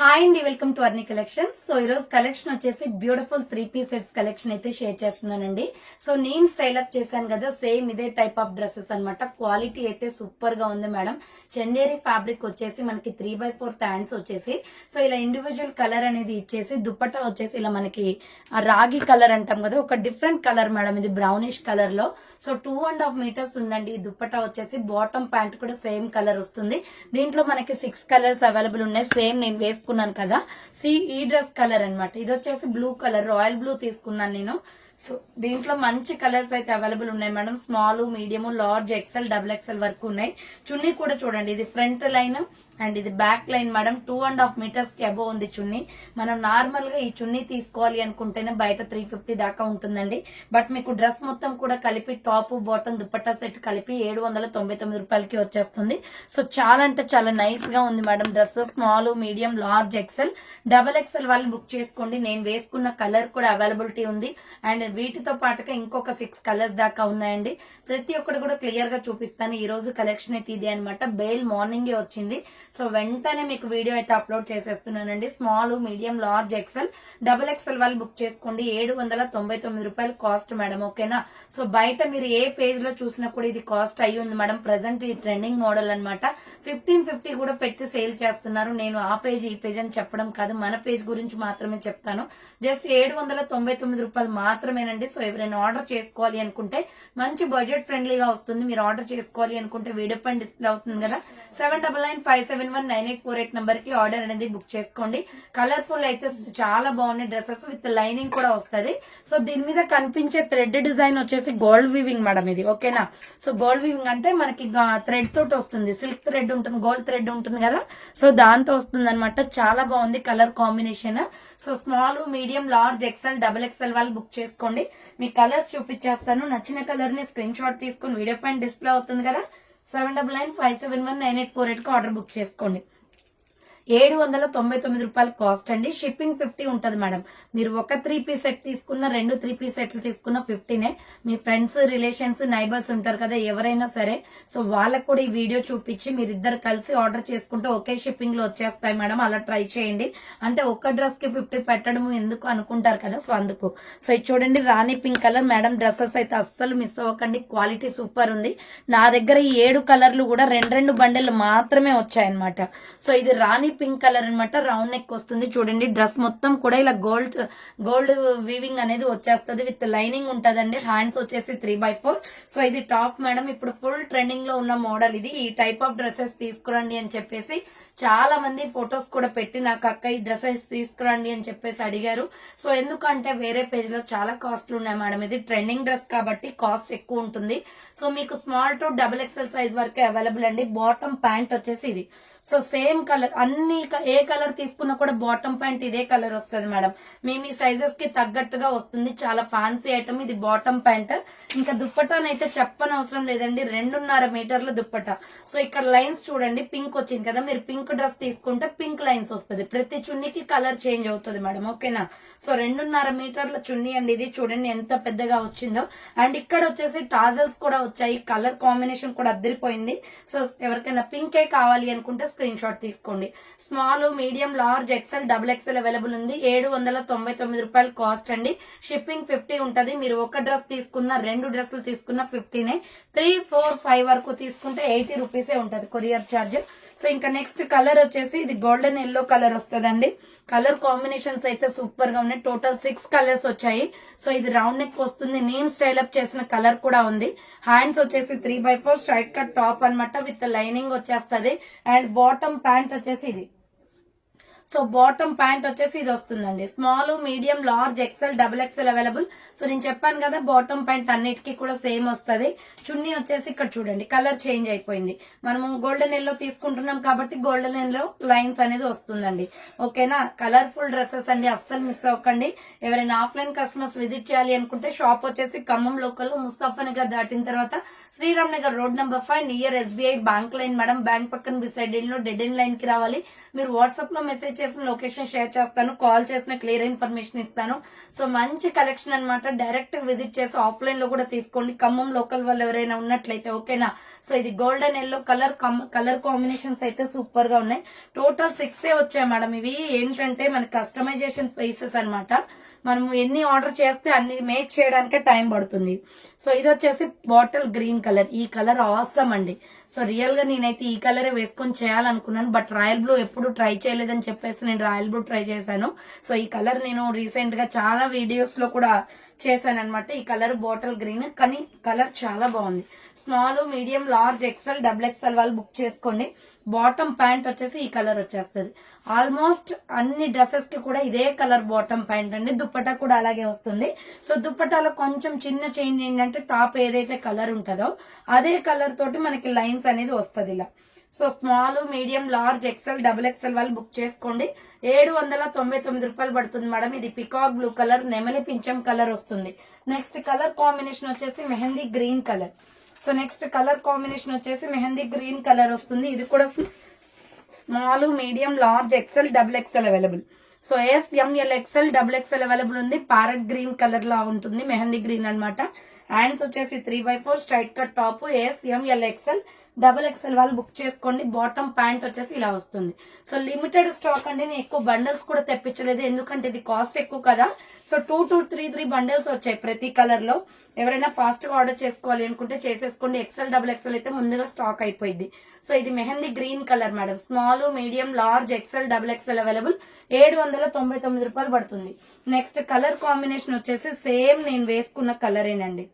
Hi అండి, welcome to అర్ని collections. So ఈ రోజు కలెక్షన్ వచ్చేసి బ్యూటిఫుల్ 3 పీస్ సెట్స్ కలెక్షన్ అయితే షేర్ చేస్తున్నానండి. సో నేను స్టైల్ అప్ చేశాను కదా, సేమ్ ఇదే టైప్ ఆఫ్ డ్రెస్సెస్ అన్నమాట. క్వాలిటీ అయితే సూపర్ గా ఉంది మేడం. చందేరి ఫ్యాబ్రిక్ వచ్చేసి మనకి 3/4 హ్యాండ్స్ వచ్చేసి సో ఇలా ఇండివిజువల్ కలర్ అనేది ఇచ్చేసి దుపట్టా వచ్చేసి ఇలా మనకి రాగి కలర్ అంటాం కదా, ఒక డిఫరెంట్ కలర్ మేడం. ఇది బ్రౌనిష్ కలర్ లో. సో 2.5 మీటర్స్ ఉందండి. ఈ దుపట్టా వచ్చేసి బాటమ్ ప్యాంట్ కూడా సేమ్ కలర్ వస్తుంది. దీంట్లో మనకి 6 కలర్స్ అవైలబుల్ ఉన్నాయి. సేమ్ నేను వేసుకున్నాను కదా, ఈ డ్రెస్ కలర్ అన్నమాట. ఇది వచ్చేసి బ్లూ కలర్, రాయల్ బ్లూ తీసుకున్నాను నేను. సో దీంట్లో మంచి కలర్స్ అయితే అవైలబుల్ ఉన్నాయి madam. Small, medium, large, XL, double XL వరకు ఉన్నాయి. చున్నీ కూడా చూడండి, ఇది ఫ్రంట్ లైన్ అండ్ ఇది బ్యాక్ లైన్ మేడం. 2.5 మీటర్స్ కి అబోవ్ ఉంది చున్నీ. మనం నార్మల్ గా ఈ చున్నీ తీసుకోవాలి అనుకుంటేనే బయట 350 దాకా ఉంటుందండి. బట్ మీకు డ్రెస్ మొత్తం కూడా కలిపి టాప్, బాటమ్, దుపట్టా సెట్ కలిపి 799 రూపాయలకి వచ్చేస్తుంది. సో చాలా అంటే చాలా నైస్ గా ఉంది madam dress. Small, medium, large, XL, double XL వాళ్ళు బుక్ చేసుకోండి. నేను వేసుకున్న కలర్ కూడా అవైలబిలిటీ ఉంది. అండ్ వీటితో పాటుగా ఇంకొక 6 కలర్స్ దాకా ఉన్నాయండి. ప్రతి ఒక్కటి కూడా క్లియర్ గా చూపిస్తాను. ఈ రోజు కలెక్షన్ అయితే ఇది అనమాట. బెయిల్ మార్నింగే వచ్చింది. సో వెంటనే మీకు వీడియో అయితే అప్లోడ్ చేసేస్తున్నానండి. Small, medium, large, XL, double XL వాళ్ళు బుక్ చేసుకోండి. 799 రూపాయలు కాస్ట్ మేడం. ఓకేనా. సో బయట మీరు ఏ పేజ్ లో చూసినా కూడా ఇది కాస్ట్ అయ్యి ఉంది మేడం. ప్రెసెంట్ ఈ ట్రెండింగ్ మోడల్ అనమాట. 1550 కూడా పెట్టి సేల్ చేస్తున్నారు. నేను ఆ పేజ్ ఈ పేజ్ అని చెప్పడం కాదు, మన పేజ్ గురించి మాత్రమే చెప్తాను. జస్ట్ 799 రూపాయలు మాత్రమేనండి. సో ఎవరైనా ఆర్డర్ చేసుకోవాలి అనుకుంటే మంచి బడ్జెట్ ఫ్రెండ్లీగా వస్తుంది. మీరు ఆర్డర్ చేసుకోవాలి అనుకుంటే వీడియో పైన డిస్ప్లే అవుతుంది కదా, 7995719848 నంబర్ కి ఆర్డర్ అనేది బుక్ చేసుకోండి. కలర్ఫుల్ అయితే చాలా బాగున్నాయి డ్రెస్సెస్, విత్ లైనింగ్ కూడా వస్తుంది. సో దీని మీద కనిపించే థ్రెడ్ డిజైన్ వచ్చేసి గోల్డ్ వీవింగ్ మేడం ఇది. ఓకేనా. సో గోల్డ్ వీవింగ్ అంటే మనకి థ్రెడ్ తోటి వస్తుంది. సిల్క్ థ్రెడ్ ఉంటుంది, గోల్డ్ థ్రెడ్ ఉంటుంది కదా, సో దాంతో వస్తుంది అనమాట. చాలా బాగుంది colour combination. So small, medium, large, XL, double XL వాళ్ళు బుక్ చేసుకోండి. మీ కలర్స్ చూపించేస్తాను. నచ్చిన కలర్ ని స్క్రీన్ షాట్ తీసుకుని వీడియో పైన డిస్ప్లే అవుతుంది కదా, 7995719848 కి ఆర్డర్ బుక్ చేసుకోండి. 799 రూపాయలు కాస్ట్ అండి. షిప్పింగ్ 50 ఉంటది మేడం. మీరు ఒక 3 పీస్ సెట్ తీసుకున్న, 2 3 పీస్ సెట్లు తీసుకున్న 15నే. మీ ఫ్రెండ్స్, రిలేషన్స్, నైబర్స్ ఉంటారు కదా, ఎవరైనా సరే, సో వాళ్ళకు కూడా ఈ వీడియో చూపించి మీరిద్దరు కలిసి ఆర్డర్ చేసుకుంటే ఒకే షిప్పింగ్ లో వచ్చేస్తాయి మేడం. అలా ట్రై చేయండి. అంటే ఒక డ్రెస్ కి 50 పెట్టడం ఎందుకు అనుకుంటారు కదా, సో అందుకు. సో ఇది చూడండి, రాణి పింక్ కలర్ మేడం. డ్రెస్సెస్ అయితే అస్సలు మిస్ అవ్వకండి, క్వాలిటీ సూపర్ ఉంది. నా దగ్గర ఈ 7 కలర్లు కూడా 2 బండిలు మాత్రమే వచ్చాయన్నమాట. సో ఇది రాణి పింక్ కలర్ అనమాట. రౌండ్ నెక్ వస్తుంది చూడండి. డ్రెస్ మొత్తం కూడా ఇలా గోల్డ్ వీవింగ్ అనేది వచ్చేస్తుంది, విత్ లైనింగ్ ఉంటదండి. హ్యాండ్స్ వచ్చేసి 3/4. సో ఇది టాప్ మేడం. ఇప్పుడు ఫుల్ ట్రెండింగ్ లో ఉన్న మోడల్ ఇది. ఈ టైప్ ఆఫ్ డ్రెస్సెస్ తీసుకురండి అని చెప్పేసి చాలా మంది ఫొటోస్ కూడా పెట్టి నాకు అక్క ఈ డ్రెస్సెస్ తీసుకురండి అని చెప్పేసి అడిగారు. సో ఎందుకంటే వేరే పేజ్ లో చాలా కాస్ట్లు ఉన్నాయి మేడం. ఇది ట్రెండింగ్ డ్రెస్ కాబట్టి కాస్ట్ ఎక్కువ ఉంటుంది. సో మీకు small to double XL size వరకే అవైలబుల్ అండి. బాటమ్ ప్యాంట్ వచ్చేసి ఇది. సో సేమ్ కలర్, అన్ని ఏ కలర్ తీసుకున్నా కూడా బాటమ్ ప్యాంట్ ఇదే కలర్ వస్తుంది మేడం. మీ సైజెస్ కి తగ్గట్టుగా వస్తుంది. చాలా ఫ్యాన్సీ ఐటమ్ ఇది బాటమ్ ప్యాంట్. ఇంకా దుప్పటానైతే చెప్పనవసరం లేదండి. 2.5 మీటర్ల దుప్పటా. సో ఇక్కడ లైన్స్ చూడండి, పింక్ వచ్చింది కదా, మీరు పింక్ డ్రెస్ తీసుకుంటే పింక్ లైన్స్ వస్తుంది. ప్రతి చున్నీకి కలర్ చేంజ్ అవుతుంది మేడం. ఓకేనా. సో 2.5 మీటర్ల చున్నీ అండి ఇది. చూడండి ఎంత పెద్దగా వచ్చిందో. అండ్ ఇక్కడ వచ్చేసి టాజల్స్ కూడా వచ్చాయి. కలర్ కాంబినేషన్ కూడా అద్దరిపోయింది. సో ఎవరికైనా పింకే కావాలి అనుకుంటే స్క్రీన్ షాట్ తీసుకోండి. Small, medium, large, XL, double XL available ఉంది. 799 రూపాయలు కాస్ట్ అండి. షిప్పింగ్ 50 ఉంటది. మీరు ఒక డ్రెస్ తీసుకున్న, 2 డ్రెస్సులు తీసుకున్న 15నే. 3, 4, 5 వరకు తీసుకుంటే 80 రూపీసే ఉంటది కొరియర్ ఛార్జ్. సో ఇంకా నెక్స్ట్ కలర్ వచ్చేసి ఇది గోల్డెన్ ఎల్లో కలర్ వస్తుందండి. కలర్ కాంబినేషన్స్ అయితే సూపర్ గా ఉన్నాయి. టోటల్ 6 కలర్స్ వచ్చాయి. సో ఇది రౌండ్ నెక్ వస్తుంది. నేను స్టైల్ అప్ చేసిన కలర్ కూడా ఉంది. హ్యాండ్స్ వచ్చేసి 3/4 స్ట్రైట్ కట్ టాప్ అనమాట, విత్ లైనింగ్ వచ్చేస్తుంది. అండ్ బాటమ్ ప్యాంట్ వచ్చేసి ఇది. సో బాటమ్ ప్యాంట్ వచ్చేసి ఇది వస్తుందండి. Small, medium, large, XL, double XL available. So నేను చెప్పాను కదా, బాటమ్ ప్యాంట్ అన్నిటికీ కూడా సేమ్ వస్తుంది. చున్నీ వచ్చేసి ఇక్కడ చూడండి, కలర్ చేంజ్ అయిపోయింది. మనము గోల్డెన్ ఎల్లో తీసుకుంటున్నాం కాబట్టి గోల్డెన్ ఎల్లో లైన్స్ అనేది వస్తుందండి. ఓకేనా. కలర్ఫుల్ డ్రెస్సెస్ అండి, అస్సలు మిస్ అవ్వకండి. ఎవరైనా ఆఫ్లైన్ కస్టమర్స్ విజిట్ చేయాలి అనుకుంటే షాప్ వచ్చేసి ఖమ్మం లోకల్ ముస్తఫా నగర్ దాటిన తర్వాత Sriram Nagar road number 5 near SBI bank line madam. Bank పక్కన బిసైడ్ లో డెడ్ ఎండ్ లైన్ కి రావాలి. మీరు వాట్సాప్ లో మెసేజ్ చేసిన లొకేషన్ షేర్ చేస్తాను, కాల్ చేసిన క్లియర్ ఇన్ఫర్మేషన్ ఇస్తాను. సో మంచి కలెక్షన్ అన్నమాట. డైరెక్ట్ విజిట్ చేసి ఆఫ్లైన్ లో కూడా తీసుకోండి. ఖమ్మం లోకల్ వాళ్ళు ఎవరైనా ఉన్నట్లయితే ఓకేనా. సో ఇది గోల్డెన్ ఎల్లో కలర్ కాంబినేషన్స్ అయితే సూపర్ గా ఉన్నాయి. టోటల్ 6 వచ్చాయి మేడం. ఇవి ఏంటంటే మన కస్టమైజేషన్ పీసెస్ అన్నమాట. మనం ఎన్ని ఆర్డర్ చేస్తే అన్ని మేక్ చేయడానికే టైం పడుతుంది. సో ఇది వచ్చేసి బాటిల్ గ్రీన్ కలర్. ఈ కలర్ ఆసమ్ అండి. సో రియల్ గా నేనైతే ఈ కలర్ వేసుకొని చేయాలనుకున్నాను, బట్ రాయల్ బ్లూ ఎప్పుడు ట్రై చేయలేదని చెప్పేసి నేను రాయల్ బ్లూ ట్రై చేశాను. సో ఈ కలర్ నేను రీసెంట్ గా చాలా వీడియోస్ లో కూడా చేశాను అనమాట. ఈ కలర్ బాటిల్ గ్రీన్, కానీ కలర్ చాలా బాగుంది. Small, medium, large, XL, double XL వాళ్ళు బుక్ చేసుకోండి. బాటమ్ ప్యాంట్ వచ్చేసి ఈ కలర్ వచ్చేస్తుంది. ఆల్మోస్ట్ అన్ని డ్రెస్సెస్ కి కూడా ఇదే కలర్ బాటమ్ ప్యాంట్ అండి. దుప్పటా కూడా అలాగే వస్తుంది. సో దుప్పటాలో కొంచెం చిన్న చేంజ్ ఏంటంటే టాప్ ఏదైతే కలర్ ఉంటుందో అదే కలర్ తోటి మనకి లైన్స్ అనేది వస్తుంది ఇలా. So small, medium, large, XL, double XL వాళ్ళు బుక్ చేసుకోండి. 799 రూపాయలు పడుతుంది మేడం. ఇది పికాక్ బ్లూ కలర్, నెమలి పింఛం కలర్ వస్తుంది. నెక్స్ట్ కలర్ కాంబినేషన్ వచ్చేసి mehndi green colour. So next colour combination వచ్చేసి మెహందీ గ్రీన్ కలర్ వస్తుంది. ఇది కూడా small, medium, large, XL, double XL available. So S, M L, XL, double XL available ఉంది. ప్యారెట్ గ్రీన్ కలర్ లా ఉంటుంది, మెహందీ గ్రీన్ అన్నమాట. హ్యాండ్స్ వచ్చేసి 3x4 straight cut top. S, M L, XL, double XL వాళ్ళు బుక్ చేసుకోండి. బాటమ్ ప్యాంట్ వచ్చేసి ఇలా వస్తుంది. సో లిమిటెడ్ స్టాక్ అండి. నేను ఎక్కువ బండల్స్ కూడా తెప్పించలేదు, ఎందుకంటే ఇది కాస్ట్ ఎక్కువ కదా. సో 2 బండల్స్ వచ్చాయి ప్రతి కలర్ లో. ఎవరైనా ఫాస్ట్ గా ఆర్డర్ చేసుకోవాలి అనుకుంటే చేసేసుకోండి. ఎక్సెల్, డబుల్ ఎక్సెల్ అయితే ముందుగా స్టాక్ అయిపోయింది. సో ఇది mehndi green colour madam. Small, medium, large, XL, double XL available. 799 రూపాయలు పడుతుంది. నెక్స్ట్ కలర్ కాంబినేషన్ వచ్చేసి సేమ్ నేను వేసుకున్న కలరేనండి.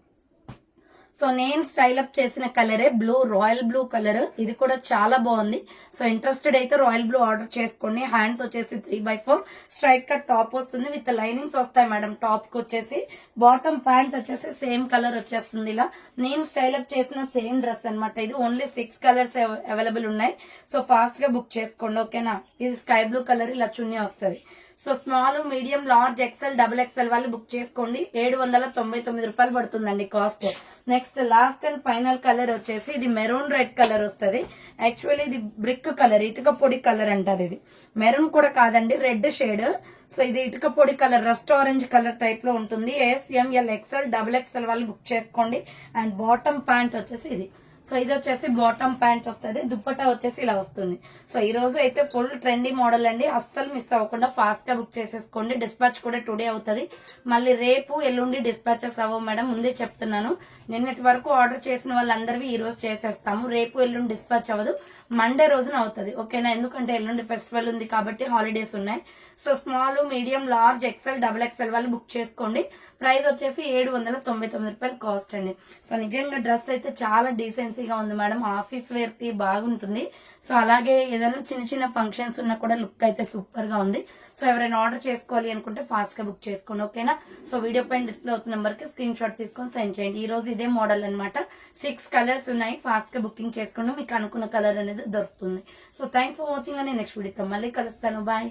సో నేను స్టైల్ అప్ చేసిన కలరే బ్లూ, రాయల్ బ్లూ కలర్. ఇది కూడా చాలా బాగుంది. సో ఇంట్రెస్టెడ్ అయితే రాయల్ బ్లూ ఆర్డర్ చేసుకోండి. హ్యాండ్స్ వచ్చేసి 3x4 స్ట్రైట్ కట్ టాప్ వస్తుంది, విత్ లైనింగ్స్ వస్తాయి మేడం. టాప్ కి వచ్చేసి బాటమ్ ప్యాంట్ వచ్చేసి సేమ్ కలర్ వచ్చేస్తుంది. ఇలా నేను స్టైల్ అప్ చేసిన సేమ్ డ్రెస్ అనమాట. ఇది ఓన్లీ 6 కలర్స్ అవైలబుల్ ఉన్నాయి. సో ఫాస్ట్ గా బుక్ చేసుకోండి ఓకేనా. ఇది స్కై బ్లూ కలర్, ఇలా చున్నీ వస్తుంది. So small, medium, large, XL, double XL వాళ్ళు బుక్ చేసుకోండి. 799 రూపాయలు పడుతుందండి cost. Next last and final colour వచ్చేసి ఇది మెరూన్ రెడ్ కలర్ వస్తుంది. యాక్చువల్లీ ఇది బ్రిక్ కలర్, ఇటుక పొడి కలర్ అంటారు. ఇది మెరూన్ కూడా కాదండి, రెడ్ షేడ్. సో ఇది ఇటుక పొడి colour, rust orange colour type లో ఉంటుంది. S, M L, XL, double XL వాళ్ళు బుక్ చేసుకోండి. అండ్ బాటమ్ ప్యాంట్ వచ్చేసి ఇది. సో ఇది వచ్చేసి బాటమ్ ప్యాంట్ వస్తుంది. దుప్పటా వచ్చేసి ఇలా వస్తుంది. సో ఈ రోజు అయితే ఫుల్ ట్రెండీ మోడల్ అండి. అస్సలు మిస్ అవ్వకుండా ఫాస్ట్ గా బుక్ చేసేసుకోండి. డిస్పాచ్ కూడా టుడే అవుతుంది. మళ్ళీ రేపు ఎల్లుండి డిస్పాచెస్ అవ్వవు మేడం, ముందే చెప్తున్నాను. నిన్నటి వరకు ఆర్డర్ చేసిన వాళ్ళందరివి ఈ రోజు చేసేస్తాము. రేపు ఎల్లుండి డిస్పాచ్ అవ్వదు, మండే రోజున అవుతుంది ఓకేనా. ఎందుకంటే ఎల్లుండి ఫెస్టివల్ ఉంది కాబట్టి హాలిడేస్ ఉన్నాయి. So small, medium, large, XL, double XL వాళ్ళు బుక్ చేసుకోండి. ప్రైస్ వచ్చేసి 799 రూపాయలు కాస్ట్ అండి. సో నిజంగా డ్రెస్ అయితే చాలా డీసెన్సీగా ఉంది మేడం. ఆఫీస్ వేర్ కి బాగుంటుంది. సో అలాగే ఏదైనా చిన్న చిన్న ఫంక్షన్స్ ఉన్నా కూడా లుక్ అయితే సూపర్ గా ఉంది. సో ఎవరైనా ఆర్డర్ చేసుకోవాలి అనుకుంటే ఫాస్ట్ గా బుక్ చేసుకోండి ఓకేనా. సో వీడియో పైన డిస్ప్లే అవుతున్న నెంబర్ కి స్క్రీన్ షాట్ తీసుకొని సెండ్ చేయండి. ఈ రోజు ఇదే మోడల్ అనమాట. 6 కలర్స్ ఉన్నాయి. ఫాస్ట్ గా బుకింగ్ చేసుకోండి, మీకు అనుకున్న కలర్ అనేది దొరుకుతుంది. సో థ్యాంక్స్ ఫర్ వాచింగ్ అని నెక్స్ట్ వీడియోతో మళ్ళీ కలుస్తాను. బాయ్.